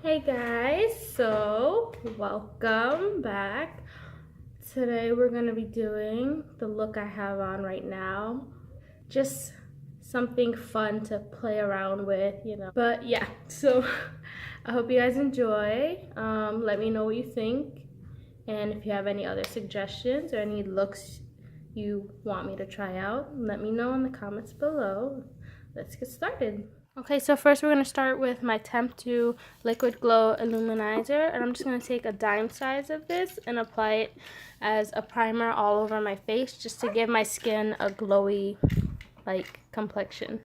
Hey guys, so welcome back. Today we're going to be doing the look I have on right now. Just something fun to play around with. But yeah, so I hope you guys enjoy. Let me know what you think. And if you have any other suggestions or any looks you want me to try out, let me know in the comments below. Let's get started. Okay, so first we're going to start with my Temp 2 Liquid Glow Illuminizer, and I'm just going to take a dime size of this and apply it as a primer all over my face just to give my skin a glowy, complexion.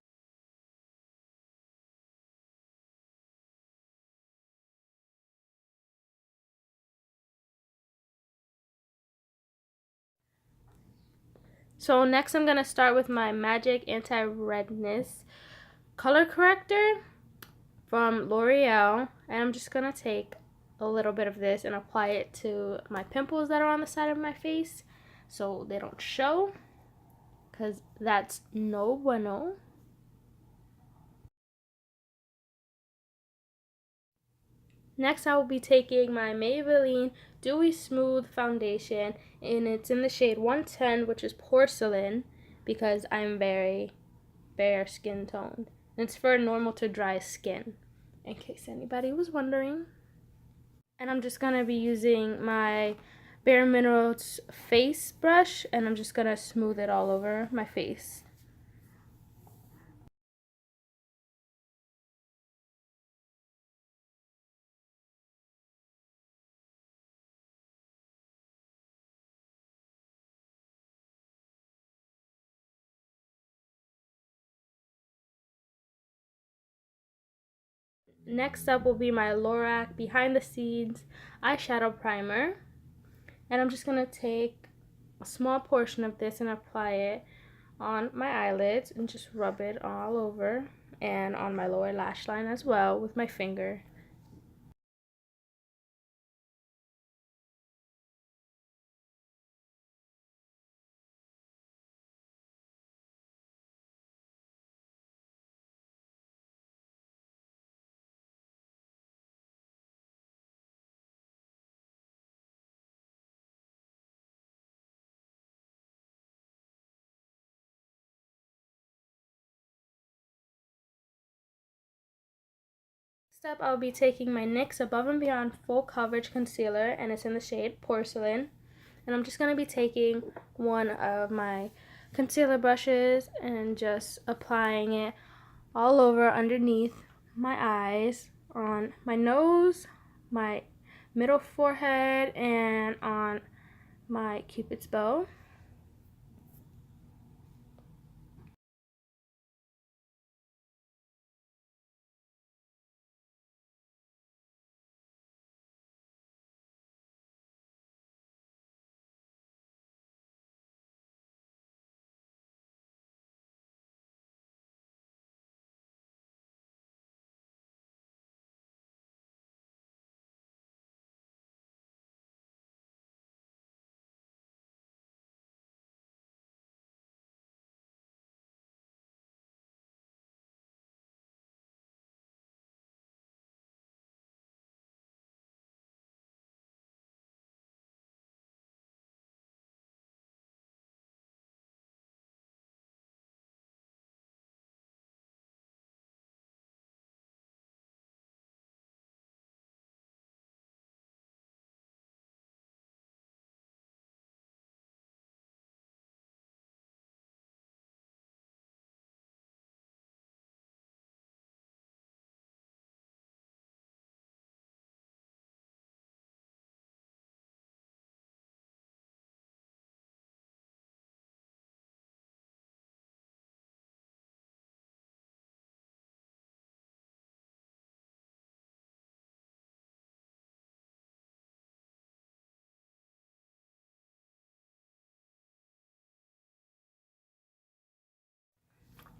So next I'm going to start with my Magic Anti-Redness Color Corrector from L'Oreal, and I'm just going to take a little bit of this and apply it to my pimples that are on the side of my face so they don't show, because that's no bueno. Next, I will be taking my Maybelline Dewy Smooth Foundation, and it's in the shade 110, which is porcelain, because I'm very bare skin toned. It's for normal to dry skin, in case anybody was wondering. And I'm just going to be using my Bare Minerals face brush, and I'm just going to smooth it all over my face. Next up will be my Lorac Behind the Scenes eyeshadow primer, and I'm just going to take a small portion of this and apply it on my eyelids and just rub it all over and on my lower lash line as well with my finger. Next up, I'll be taking my NYX Above and Beyond Full Coverage Concealer, and it's in the shade Porcelain. And I'm just going to be taking one of my concealer brushes and just applying it all over underneath my eyes, on my nose, my middle forehead, and on my Cupid's bow.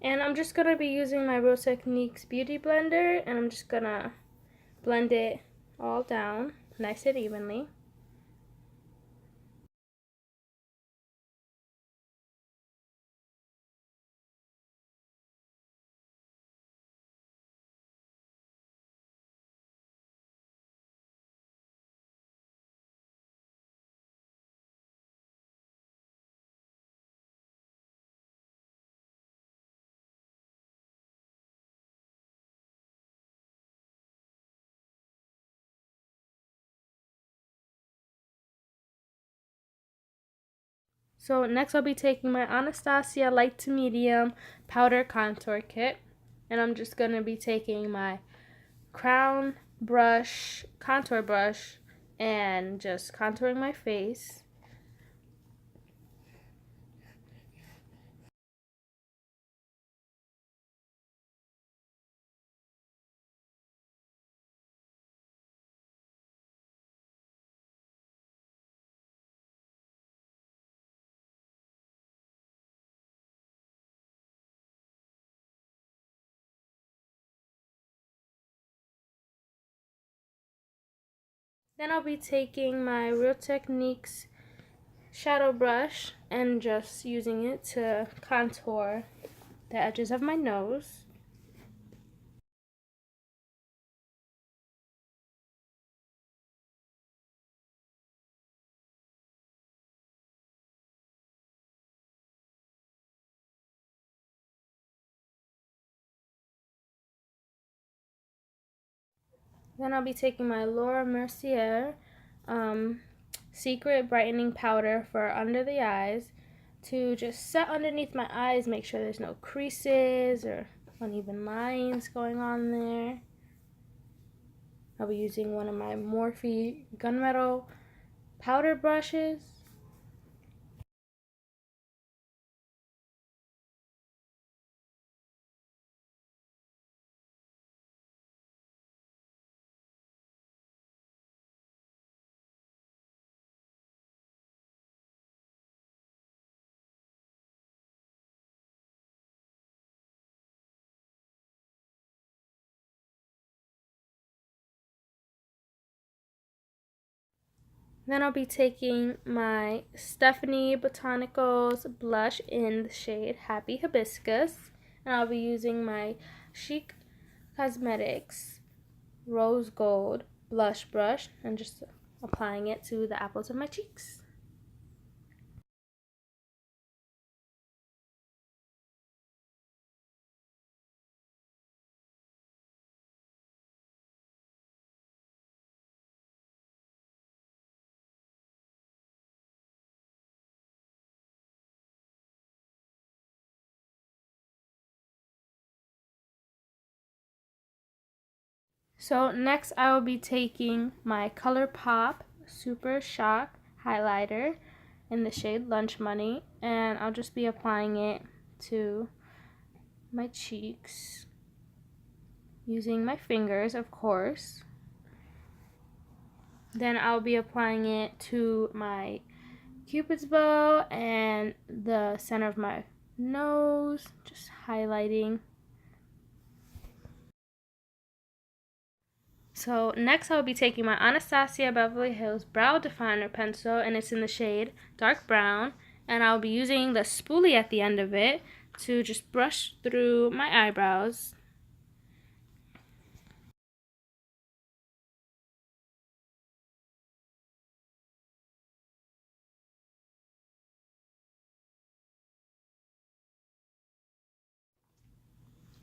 And I'm just going to be using my Real Techniques Beauty Blender, and I'm just going to blend it all down nice and evenly. So next I'll be taking my Anastasia light to medium powder contour kit, and I'm just going to be taking my crown brush, contour brush, and just contouring my face. Then I'll be taking my Real Techniques shadow brush and just using it to contour the edges of my nose. Then I'll be taking my Laura Mercier Secret Brightening Powder for under the eyes to just set underneath my eyes, make sure there's no creases or uneven lines going on there. I'll be using one of my Morphe gunmetal powder brushes. Then I'll be taking my Stephanie Botanicals blush in the shade Happy Hibiscus, and I'll be using my Chic Cosmetics Rose Gold blush brush and just applying it to the apples of my cheeks. So next I will be taking my ColourPop Super Shock highlighter in the shade Lunch Money, and I'll just be applying it to my cheeks using my fingers, of course. Then I'll be applying it to my Cupid's bow and the center of my nose, just highlighting. So next I'll be taking my Anastasia Beverly Hills Brow Definer Pencil, and it's in the shade Dark Brown, and I'll be using the spoolie at the end of it to just brush through my eyebrows.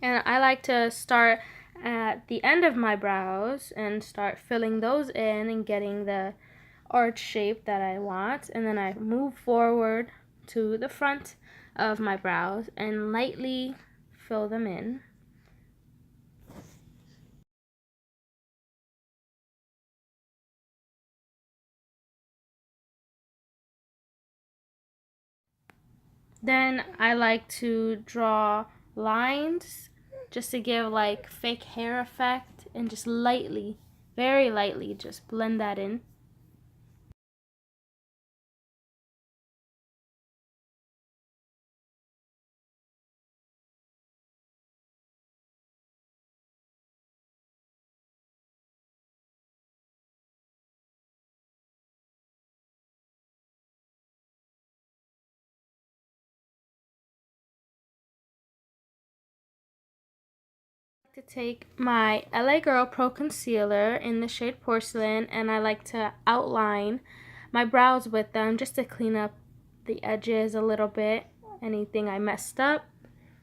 And I like to start at the end of my brows and start filling those in and getting the arch shape that I want, and then I move forward to the front of my brows and lightly fill them in. Then I like to draw lines just to give like fake hair effect, and just lightly, very lightly, just blend that in. To take my LA Girl Pro Concealer in the shade Porcelain, and I like to outline my brows with them just to clean up the edges a little bit, anything I messed up.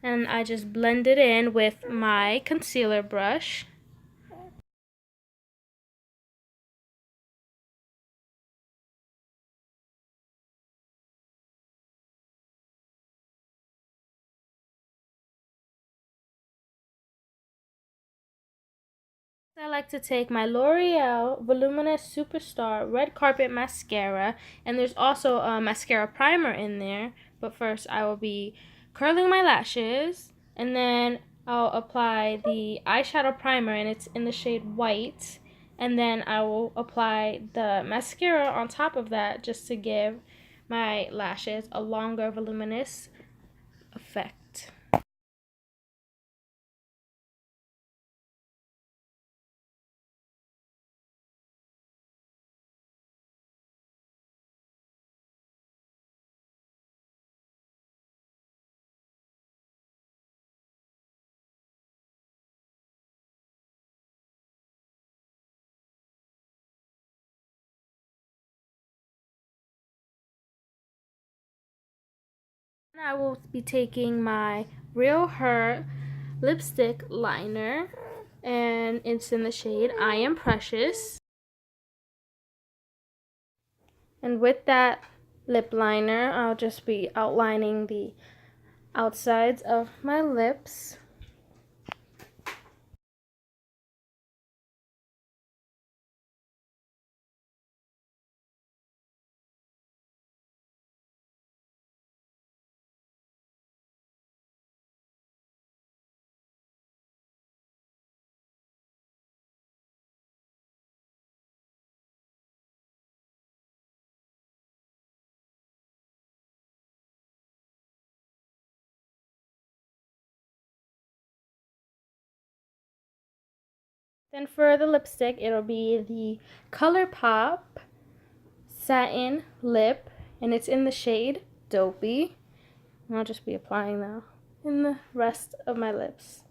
And I just blend it in with my concealer brush. like to take my L'Oreal Voluminous Superstar Red Carpet Mascara, and there's also a mascara primer in there. But first I will be curling my lashes, and then I'll apply the eyeshadow primer, and it's in the shade White, and then I will apply the mascara on top of that just to give my lashes a longer voluminous effect. I will be taking my Real Her lipstick liner, and it's in the shade I Am Precious. And with that lip liner, I'll just be outlining the outsides of my lips. Then for the lipstick, it'll be the ColourPop Satin Lip, and it's in the shade Dopey. And I'll just be applying that in the rest of my lips.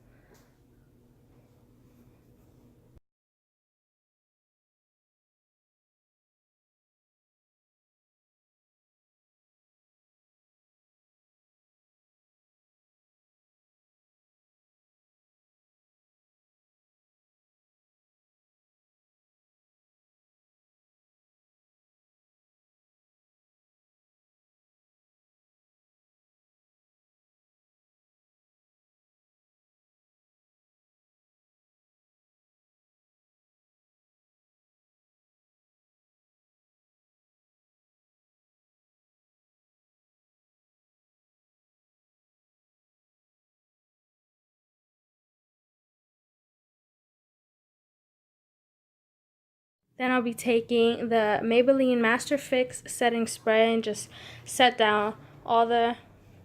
Then I'll be taking the Maybelline Master Fix setting spray and just set down all the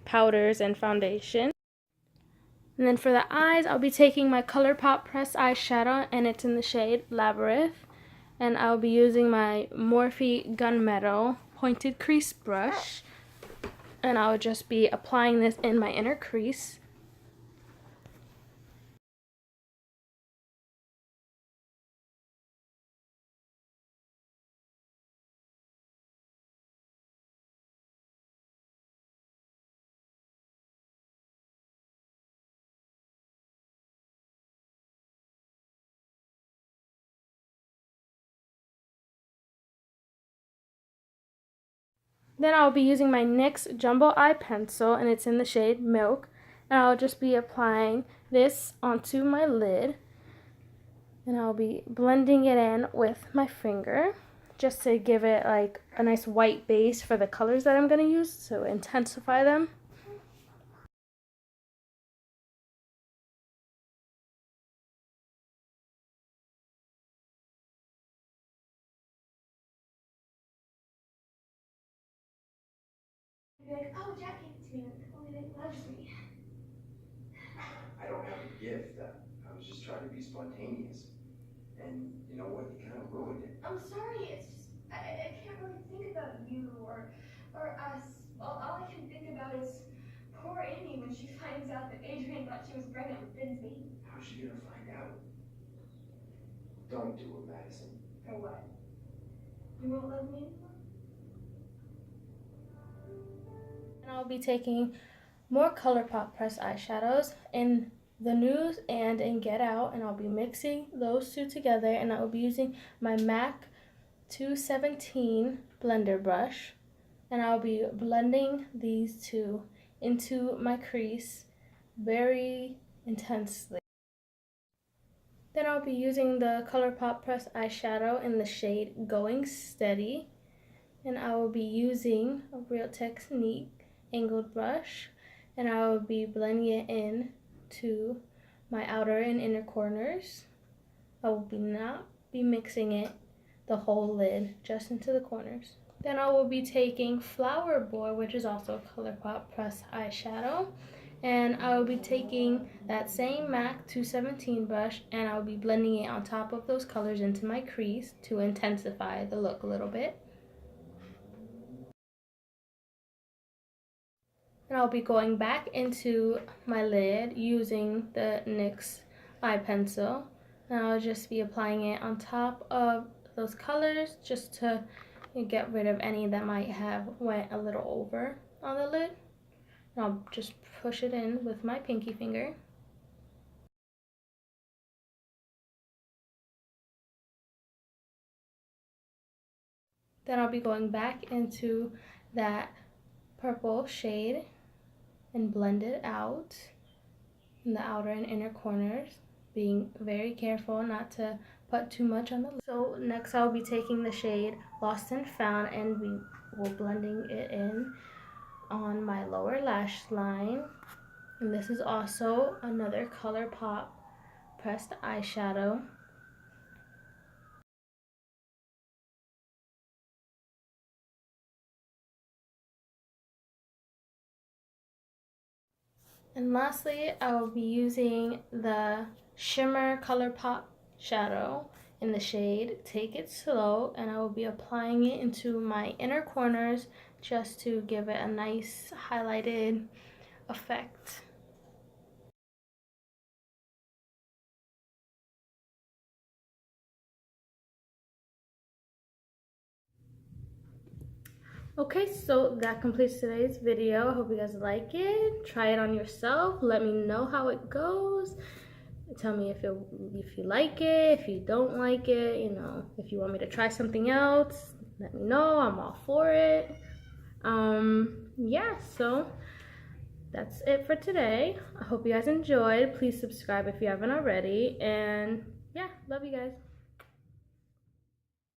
powders and foundation. And then for the eyes, I'll be taking my ColourPop Pressed Eyeshadow, and it's in the shade Labyrinth. And I'll be using my Morphe Gunmetal Pointed Crease Brush. And I'll just be applying this in my inner crease. Then I'll be using my NYX Jumbo Eye Pencil, and it's in the shade Milk. And I'll just be applying this onto my lid. And I'll be blending it in with my finger just to give it like a nice white base for the colors that I'm going to use to intensify them. Be like, oh, Jack gave it to me. Oh, it loves me. I don't have a gift. I was just trying to be spontaneous. And you know what? You kind of ruined it. I'm sorry. It's just, I can't really think about you or us. All I can think about is poor Amy when she finds out that Adrian thought she was pregnant with Ben's baby. How's she gonna find out? Don't do it, Madison. Or what? You won't love me anymore? And I'll be taking more ColourPop pressed eyeshadows in the Nude and in Get Out, and I'll be mixing those two together, and I will be using my MAC 217 blender brush, and I'll be blending these two into my crease very intensely. Then I'll be using the ColourPop Pressed Eyeshadow in the shade Going Steady. And I will be using a Real Technique angled brush. And I will be blending it in to my outer and inner corners. I will not be mixing it, the whole lid, just into the corners. Then I will be taking Flower Boy, which is also a ColourPop Pressed Eyeshadow. And I will be taking that same MAC 217 brush and I'll be blending it on top of those colors into my crease to intensify the look a little bit. And I'll be going back into my lid using the NYX eye pencil. And I'll just be applying it on top of those colors just to get rid of any that might have went a little over on the lid. And I'll just push it in with my pinky finger. Then I'll be going back into that purple shade and blend it out in the outer and inner corners, being very careful not to put too much on the lid. So next I'll be taking the shade Lost and Found and we will blending it in on my lower lash line. And this is also another ColourPop Pressed Eyeshadow. And lastly, I will be using the Shimmer ColourPop shadow in the shade Take It Slow, and I will be applying it into my inner corners just to give it a nice highlighted effect. Okay, so that completes today's video. I hope you guys like it. Try it on yourself. Let me know how it goes. Tell me if you like it, if you don't like it, you know, if you want me to try something else, let me know. I'm all for it. Yeah, so that's it for today. I hope you guys enjoyed. Please subscribe if you haven't already. And yeah, love you guys.